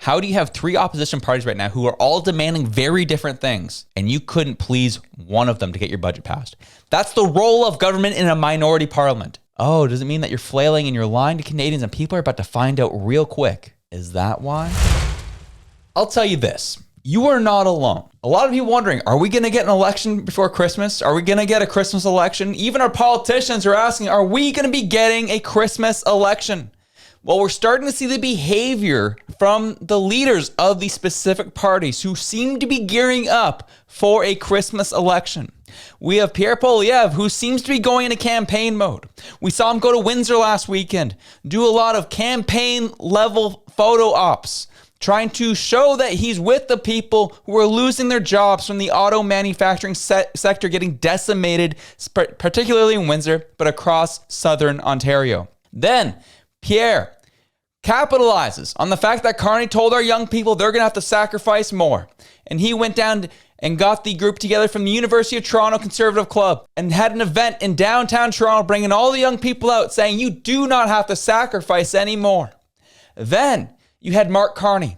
How do you have three opposition parties right now who are all demanding very different things, and you couldn't please one of them to get your budget passed? That's the role of government in a minority parliament. Oh, does it mean that you're flailing and you're lying to Canadians and people are about to find out real quick? Is that why? I'll tell you this. You are not alone. A lot of you wondering, are we going to get an election before Christmas? Are we going to get a Christmas election? Even our politicians are asking, are we going to be getting a Christmas election? Well, we're starting to see the behavior from the leaders of these specific parties who seem to be gearing up for a Christmas election. We have Pierre Poilievre, who seems to be going into campaign mode. We saw him go to Windsor last weekend, do a lot of campaign level photo ops, trying to show that he's with the people who are losing their jobs from the auto manufacturing sector getting decimated, particularly in Windsor, but across southern Ontario. Then Pierre capitalizes on the fact that Carney told our young people they're going to have to sacrifice more. And he went down and got the group together from the University of Toronto Conservative Club and had an event in downtown Toronto, bringing all the young people out saying you do not have to sacrifice anymore. Then you had Mark Carney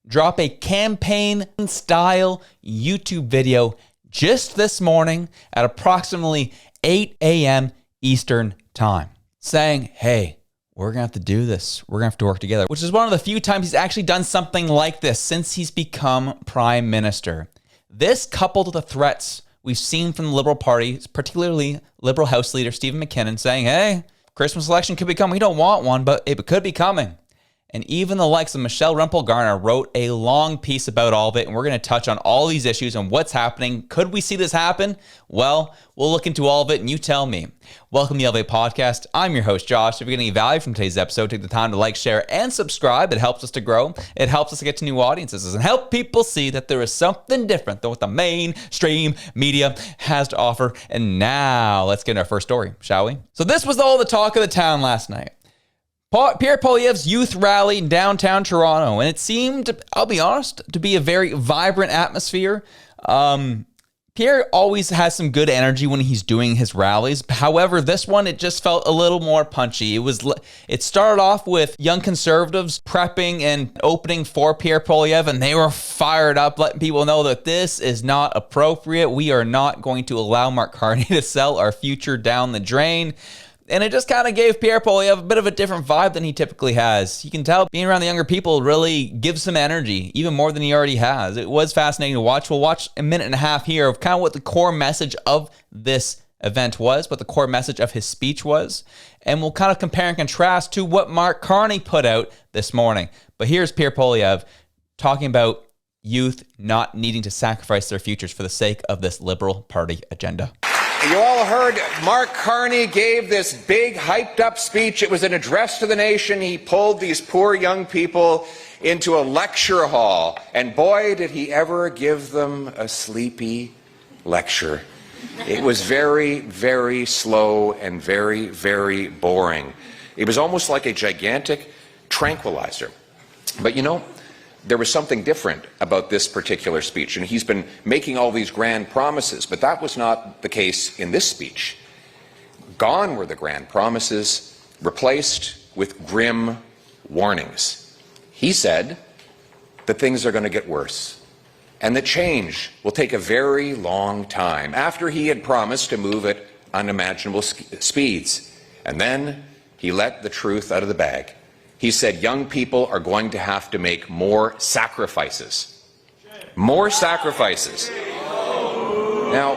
drop a campaign-style YouTube video just this morning at approximately 8 a.m. Eastern Time, saying, hey, we're going to have to do this. We're going to have to work together, which is one of the few times he's actually done something like this since he's become prime minister. This, coupled with the threats we've seen from the Liberal Party, particularly Liberal House Leader Stephen McKinnon, saying, hey, Christmas election could be coming. We don't want one, but it could be coming. And even the likes of Michelle Rempel Garner wrote a long piece about all of it, and we're going to touch on all these issues and what's happening. Could we see this happen? Well, we'll look into all of it, and you tell me. Welcome to the LVA Podcast. I'm your host, Josh. If you're getting any value from today's episode, take the time to like, share, and subscribe. It helps us to grow. It helps us to get to new audiences and help people see that there is something different than what the mainstream media has to offer. And now, let's get into our first story, shall we? So this was all the talk of the town last night. Pierre Poilievre's youth rally in downtown Toronto, and it seemed, I'll be honest, to be a very vibrant atmosphere. Pierre always has some good energy when he's doing his rallies. However, this one, it just felt a little more punchy. It started off with young conservatives prepping and opening for Pierre Poilievre, and they were fired up, letting people know that this is not appropriate. We are not going to allow Mark Carney to sell our future down the drain. And it just kind of gave Pierre Poilievre a bit of a different vibe than he typically has. You can tell being around the younger people really gives him energy, even more than he already has. It was fascinating to watch. We'll watch a minute and a half here of kind of what the core message of this event was, what the core message of his speech was. And we'll kind of compare and contrast to what Mark Carney put out this morning. But here's Pierre Poilievre talking about youth not needing to sacrifice their futures for the sake of this Liberal Party agenda. You all heard Mark Carney gave this big, hyped-up speech. It was an address to the nation. He pulled these poor young people into a lecture hall. And boy, did he ever give them a sleepy lecture. It was very, very slow and very, very boring. It was almost like a gigantic tranquilizer. But you know, there was something different about this particular speech, and he's been making all these grand promises, but that was not the case in this speech. Gone were the grand promises, replaced with grim warnings. He said that things are going to get worse, and that change will take a very long time, after he had promised to move at unimaginable speeds. And then he let the truth out of the bag. He said young people are going to have to make more sacrifices. More sacrifices. Now,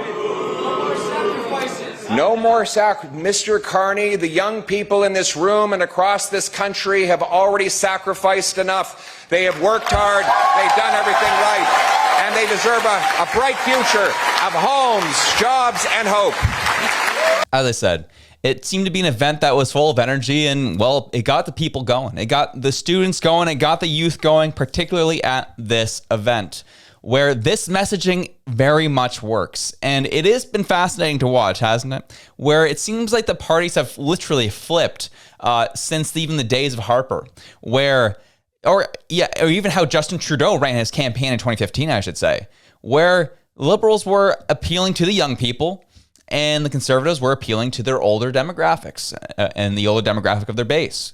no more Mr. Carney, the young people in this room and across this country have already sacrificed enough. They have worked hard, they've done everything right, and they deserve a bright future of homes, jobs, and hope. As I said, it seemed to be an event that was full of energy, and, well, it got the people going. It got the students going. It got the youth going, particularly at this event, where this messaging very much works. And it has been fascinating to watch, hasn't it? Where it seems like the parties have literally flipped since even the days of Harper, or even how Justin Trudeau ran his campaign in 2015, I should say, where Liberals were appealing to the young people, and the Conservatives were appealing to their older demographics and the older demographic of their base.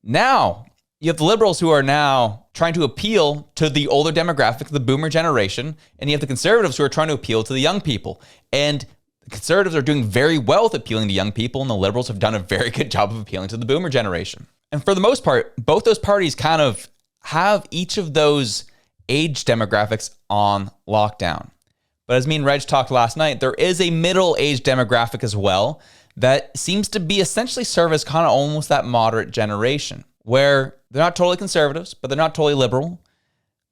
Now, you have the liberals who are now trying to appeal to the older demographic, the boomer generation, and you have the conservatives who are trying to appeal to the young people. And the conservatives are doing very well with appealing to young people, and the liberals have done a very good job of appealing to the boomer generation. And for the most part, both those parties kind of have each of those age demographics on lockdown. But as me and Reg talked last night, there is a middle-aged demographic as well that seems to be essentially serve as kind of almost that moderate generation, where they're not totally conservatives, but they're not totally liberal.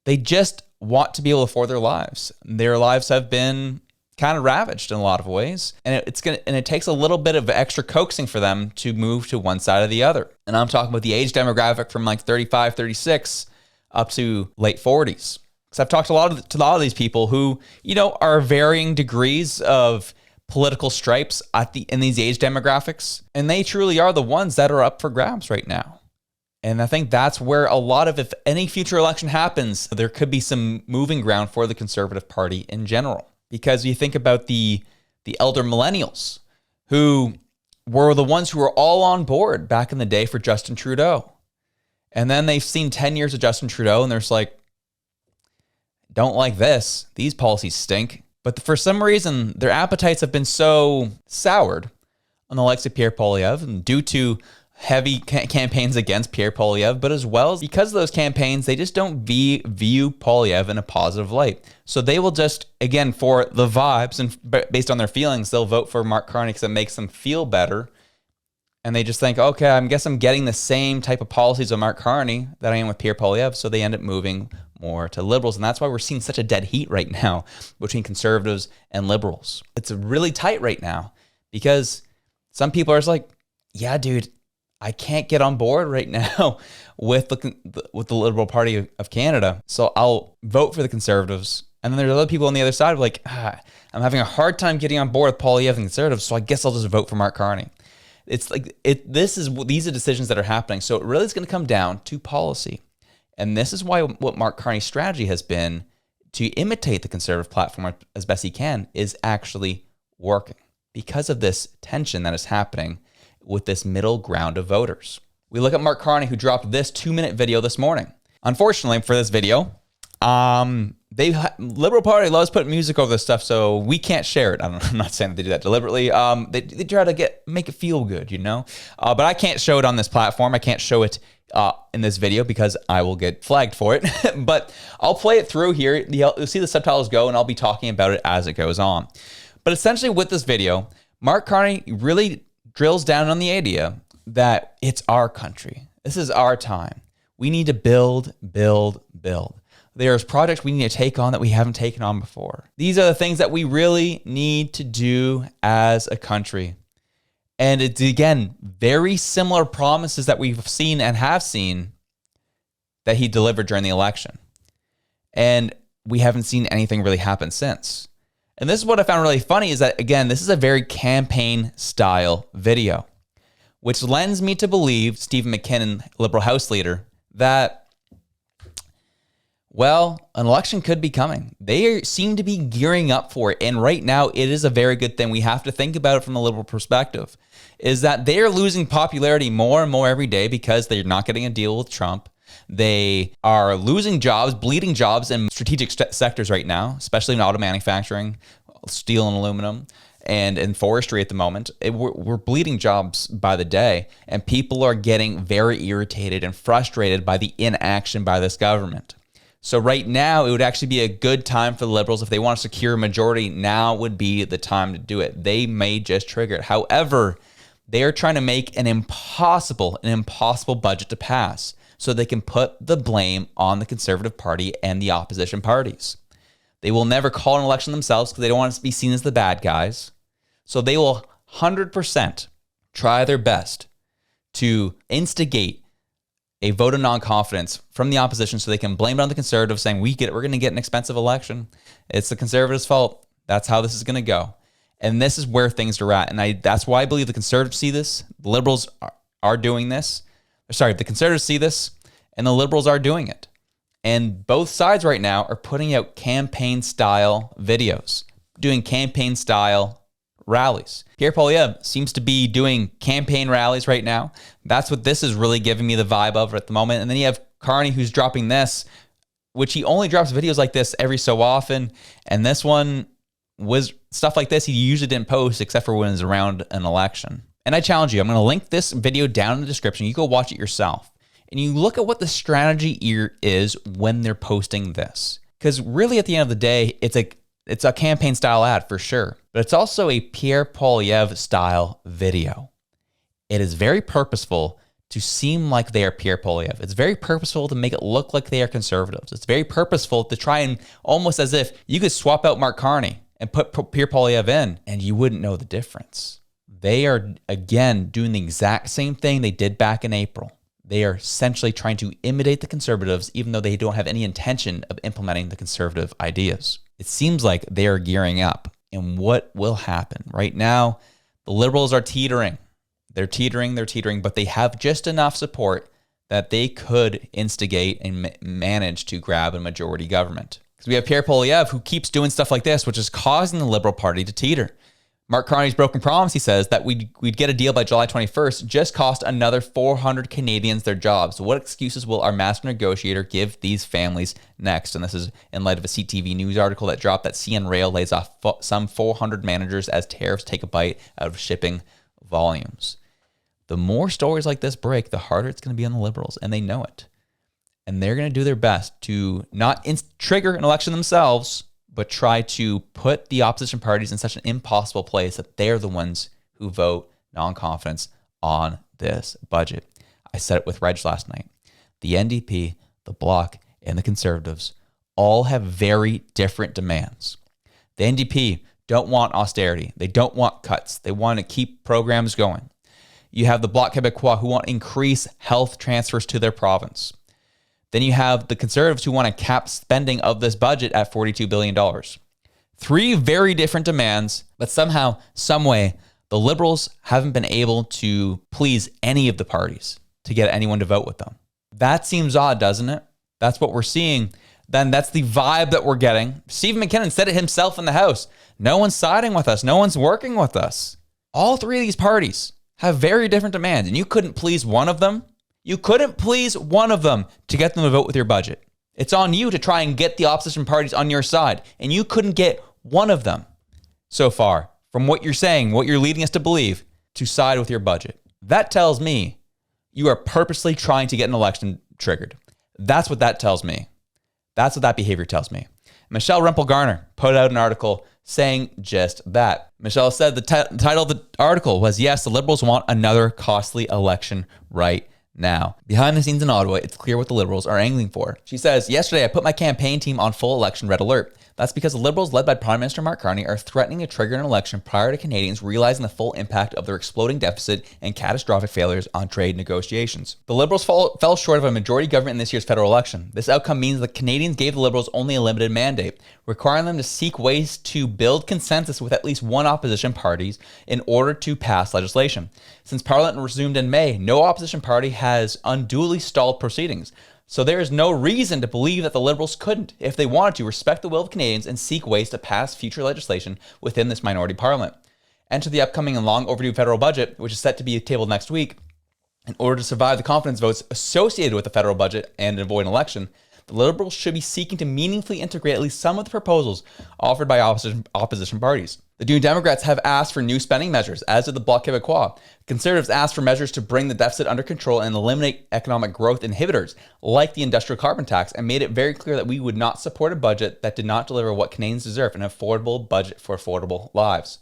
They just want to be able to afford their lives. Their lives have been kind of ravaged in a lot of ways, and it takes a little bit of extra coaxing for them to move to one side or the other. And I'm talking about the age demographic from like 35, 36 up to late 40s. Because I've talked to a lot of these people who, are varying degrees of political stripes in these age demographics, and they truly are the ones that are up for grabs right now. And I think that's where a lot of, if any future election happens, there could be some moving ground for the Conservative Party in general. Because you think about the elder millennials who were the ones who were all on board back in the day for Justin Trudeau. And then they've seen 10 years of Justin Trudeau and they're just like, don't like this. These policies stink. But for some reason, their appetites have been so soured on the likes of Pierre Poilievre, and due to heavy campaigns against Pierre Poilievre, but as well as because of those campaigns, they just don't view Poilievre in a positive light. So they will just, again, for the vibes and based on their feelings, they'll vote for Mark Carney because it makes them feel better. And they just think, okay, I guess I'm getting the same type of policies of Mark Carney that I am with Pierre Poilievre. So they end up moving more to liberals. And that's why we're seeing such a dead heat right now between conservatives and liberals. It's really tight right now because some people are just like, yeah, dude, I can't get on board right now with the Liberal Party of Canada. So I'll vote for the Conservatives. And then there's other people on the other side who are like, I'm having a hard time getting on board with Poilievre and Conservatives, so I guess I'll just vote for Mark Carney. It's like, these are decisions that are happening. So it really is going to come down to policy. And this is why what Mark Carney's strategy has been to imitate the Conservative platform as best he can is actually working because of this tension that is happening with this middle ground of voters. We look at Mark Carney, who dropped this 2-minute video this morning. Unfortunately for this video, Liberal Party loves putting music over this stuff, so we can't share it. I'm not saying that they do that deliberately. They try to make it feel good, but I can't show it on this platform. I can't show it in this video because I will get flagged for it. But I'll play it through here. You'll see the subtitles go, and I'll be talking about it as it goes on. But essentially with this video, Mark Carney really drills down on the idea that it's our country. This is our time. We need to build. There's projects we need to take on that we haven't taken on before. These are the things that we really need to do as a country. And it's, again, very similar promises that we've seen and have seen that he delivered during the election. And we haven't seen anything really happen since. And this is what I found really funny is that, again, this is a very campaign-style video, which lends me to believe, Stephen McKinnon, Liberal House Leader, that, well, an election could be coming. They seem to be gearing up for it. And right now, it is a very good thing. We have to think about it from the Liberal perspective, is that they are losing popularity more and more every day because they're not getting a deal with Trump. They are losing jobs, bleeding jobs in strategic sectors right now, especially in auto manufacturing, steel and aluminum, and in forestry at the moment. We're bleeding jobs by the day, and people are getting very irritated and frustrated by the inaction by this government. So right now, it would actually be a good time for the Liberals. If they want to secure a majority, now would be the time to do it. They may just trigger it. However, they are trying to make an impossible budget to pass so they can put the blame on the Conservative Party and the opposition parties. They will never call an election themselves because they don't want to be seen as the bad guys. So they will 100% try their best to instigate a vote of non-confidence from the opposition so they can blame it on the Conservatives, saying we're going to get an expensive election. It's the Conservatives' fault. That's how this is going to go. And this is where things are at. And that's why I believe the Conservatives see this. The Liberals are doing this. Sorry, the Conservatives see this, and the Liberals are doing it. And both sides right now are putting out campaign-style videos, doing campaign-style rallies. Pierre Poilievre seems to be doing campaign rallies right now. That's what this is really giving me the vibe of at the moment. And then you have Carney, who's dropping this, which he only drops videos like this every so often. And this one was stuff like this he usually didn't post except for when it's around an election. And I challenge you, I'm going to link this video down in the description. You go watch it yourself. And you look at what the strategy here is when they're posting this. Because really at the end of the day, it's a campaign style ad for sure. But it's also a Pierre Poilievre style video. It is very purposeful to seem like they are Pierre Poilievre. It's very purposeful to make it look like they are conservatives. It's very purposeful to try and almost as if you could swap out Mark Carney and put Pierre Poilievre in and you wouldn't know the difference. They are, again, doing the exact same thing they did back in April. They are essentially trying to imitate the conservatives, even though they don't have any intention of implementing the conservative ideas. It seems like they are gearing up. And what will happen? Right now, the liberals are teetering. They're teetering, but they have just enough support that they could instigate and manage to grab a majority government. Because we have Pierre Poilievre, who keeps doing stuff like this, which is causing the Liberal Party to teeter. Mark Carney's broken promise, he says, that we'd get a deal by July 21st, just cost another 400 Canadians their jobs. So what excuses will our master negotiator give these families next? And this is in light of a CTV News article that dropped that CN Rail lays off some 400 managers as tariffs take a bite out of shipping volumes. The more stories like this break, the harder it's going to be on the Liberals, and they know it. And they're going to do their best to not trigger an election themselves, but try to put the opposition parties in such an impossible place that they're the ones who vote non-confidence on this budget. I said it with Reg last night. The NDP, the Bloc, and the Conservatives all have very different demands. The NDP don't want austerity. They don't want cuts. They want to keep programs going. You have the Bloc Québécois who want to increase health transfers to their province. Then you have the Conservatives who want to cap spending of this budget at $42 billion. Three very different demands, but somehow, some way, the Liberals haven't been able to please any of the parties to get anyone to vote with them. That seems odd, doesn't it? That's what we're seeing. Then that's the vibe that we're getting. Stephen McKinnon said it himself in the House. No one's siding with us. No one's working with us. All three of these parties have very different demands, and you couldn't please one of them. You couldn't please one of them to get them to vote with your budget. It's on you to try and get the opposition parties on your side, and you couldn't get one of them so far, from what you're saying, what you're leading us to believe, to side with your budget. That tells me you are purposely trying to get an election triggered. That's what that tells me. That's what that behavior tells me. Michelle Rempel Garner put out an article saying just that. Michelle said the title of the article was, "Yes, the Liberals want another costly election right now." Behind the scenes in Ottawa, it's clear what the Liberals are angling for. She says, "Yesterday, I put my campaign team on full election red alert. That's because the Liberals, led by Prime Minister Mark Carney, are threatening to trigger an election prior to Canadians realizing the full impact of their exploding deficit and catastrophic failures on trade negotiations. The Liberals fell short of a majority government in this year's federal election. This outcome means that Canadians gave the Liberals only a limited mandate, requiring them to seek ways to build consensus with at least one opposition party in order to pass legislation. Since Parliament resumed in May, no opposition party has unduly stalled proceedings. So there is no reason to believe that the Liberals couldn't, if they wanted to, respect the will of Canadians and seek ways to pass future legislation within this minority parliament. Enter the upcoming and long overdue federal budget, which is set to be tabled next week. In order to survive the confidence votes associated with the federal budget and avoid an election, the Liberals should be seeking to meaningfully integrate at least some of the proposals offered by opposition parties. The New Democrats have asked for new spending measures, as did the Bloc Québécois. Conservatives asked for measures to bring the deficit under control and eliminate economic growth inhibitors, like the industrial carbon tax, and made it very clear that we would not support a budget that did not deliver what Canadians deserve, an affordable budget for affordable lives.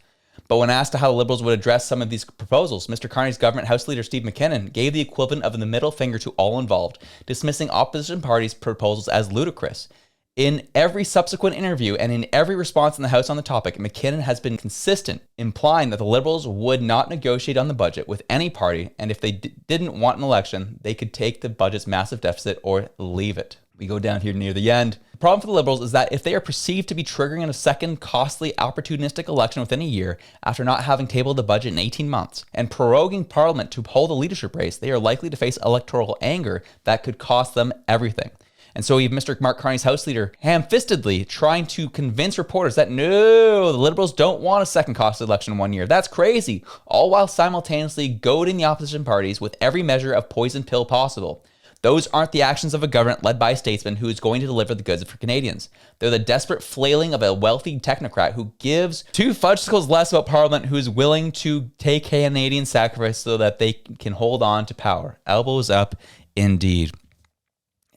But when asked how the Liberals would address some of these proposals, Mr. Carney's government House Leader Steve McKinnon gave the equivalent of the middle finger to all involved, dismissing opposition parties' proposals as ludicrous. In every subsequent interview and in every response in the House on the topic, McKinnon has been consistent, implying that the Liberals would not negotiate on the budget with any party, and if they didn't want an election, they could take the budget's massive deficit or leave it. We go down here near the end. The problem for the Liberals is that if they are perceived to be triggering a second costly opportunistic election within a year after not having tabled the budget in 18 months and proroguing Parliament to hold a leadership race, they are likely to face electoral anger that could cost them everything. And so you have Mr. Mark Carney's House Leader ham-fistedly trying to convince reporters that no, the Liberals don't want a second costed election in 1 year. That's crazy. All while simultaneously goading the opposition parties with every measure of poison pill possible. Those aren't the actions of a government led by a statesman who is going to deliver the goods for Canadians. They're the desperate flailing of a wealthy technocrat who gives two fudgesicles less about Parliament, who is willing to take Canadian sacrifice so that they can hold on to power. Elbows up, indeed.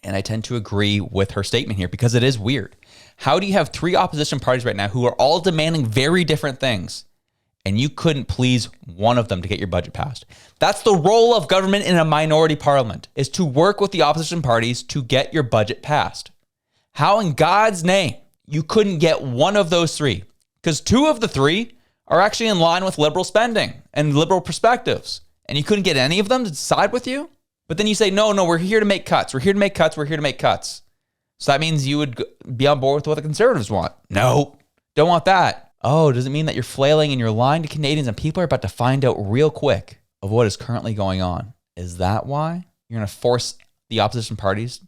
And I tend to agree with her statement here because it is weird. How do you have three opposition parties right now who are all demanding very different things, and you couldn't please one of them to get your budget passed? That's the role of government in a minority parliament, is to work with the opposition parties to get your budget passed. How in God's name you couldn't get one of those three? Because two of the three are actually in line with liberal spending and liberal perspectives, and you couldn't get any of them to side with you? But then you say, no, we're here to make cuts. We're here to make cuts. We're here to make cuts. So that means you would be on board with what the Conservatives want. No, don't want that. Oh, does it mean that you're flailing and you're lying to Canadians and people are about to find out real quick of what is currently going on? Is that why you're going to force the opposition parties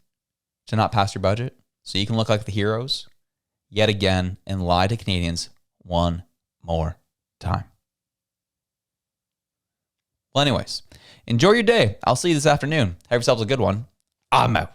to not pass your budget so you can look like the heroes yet again and lie to Canadians one more time? Well, anyways, enjoy your day. I'll see you this afternoon. Have yourselves a good one. I'm out.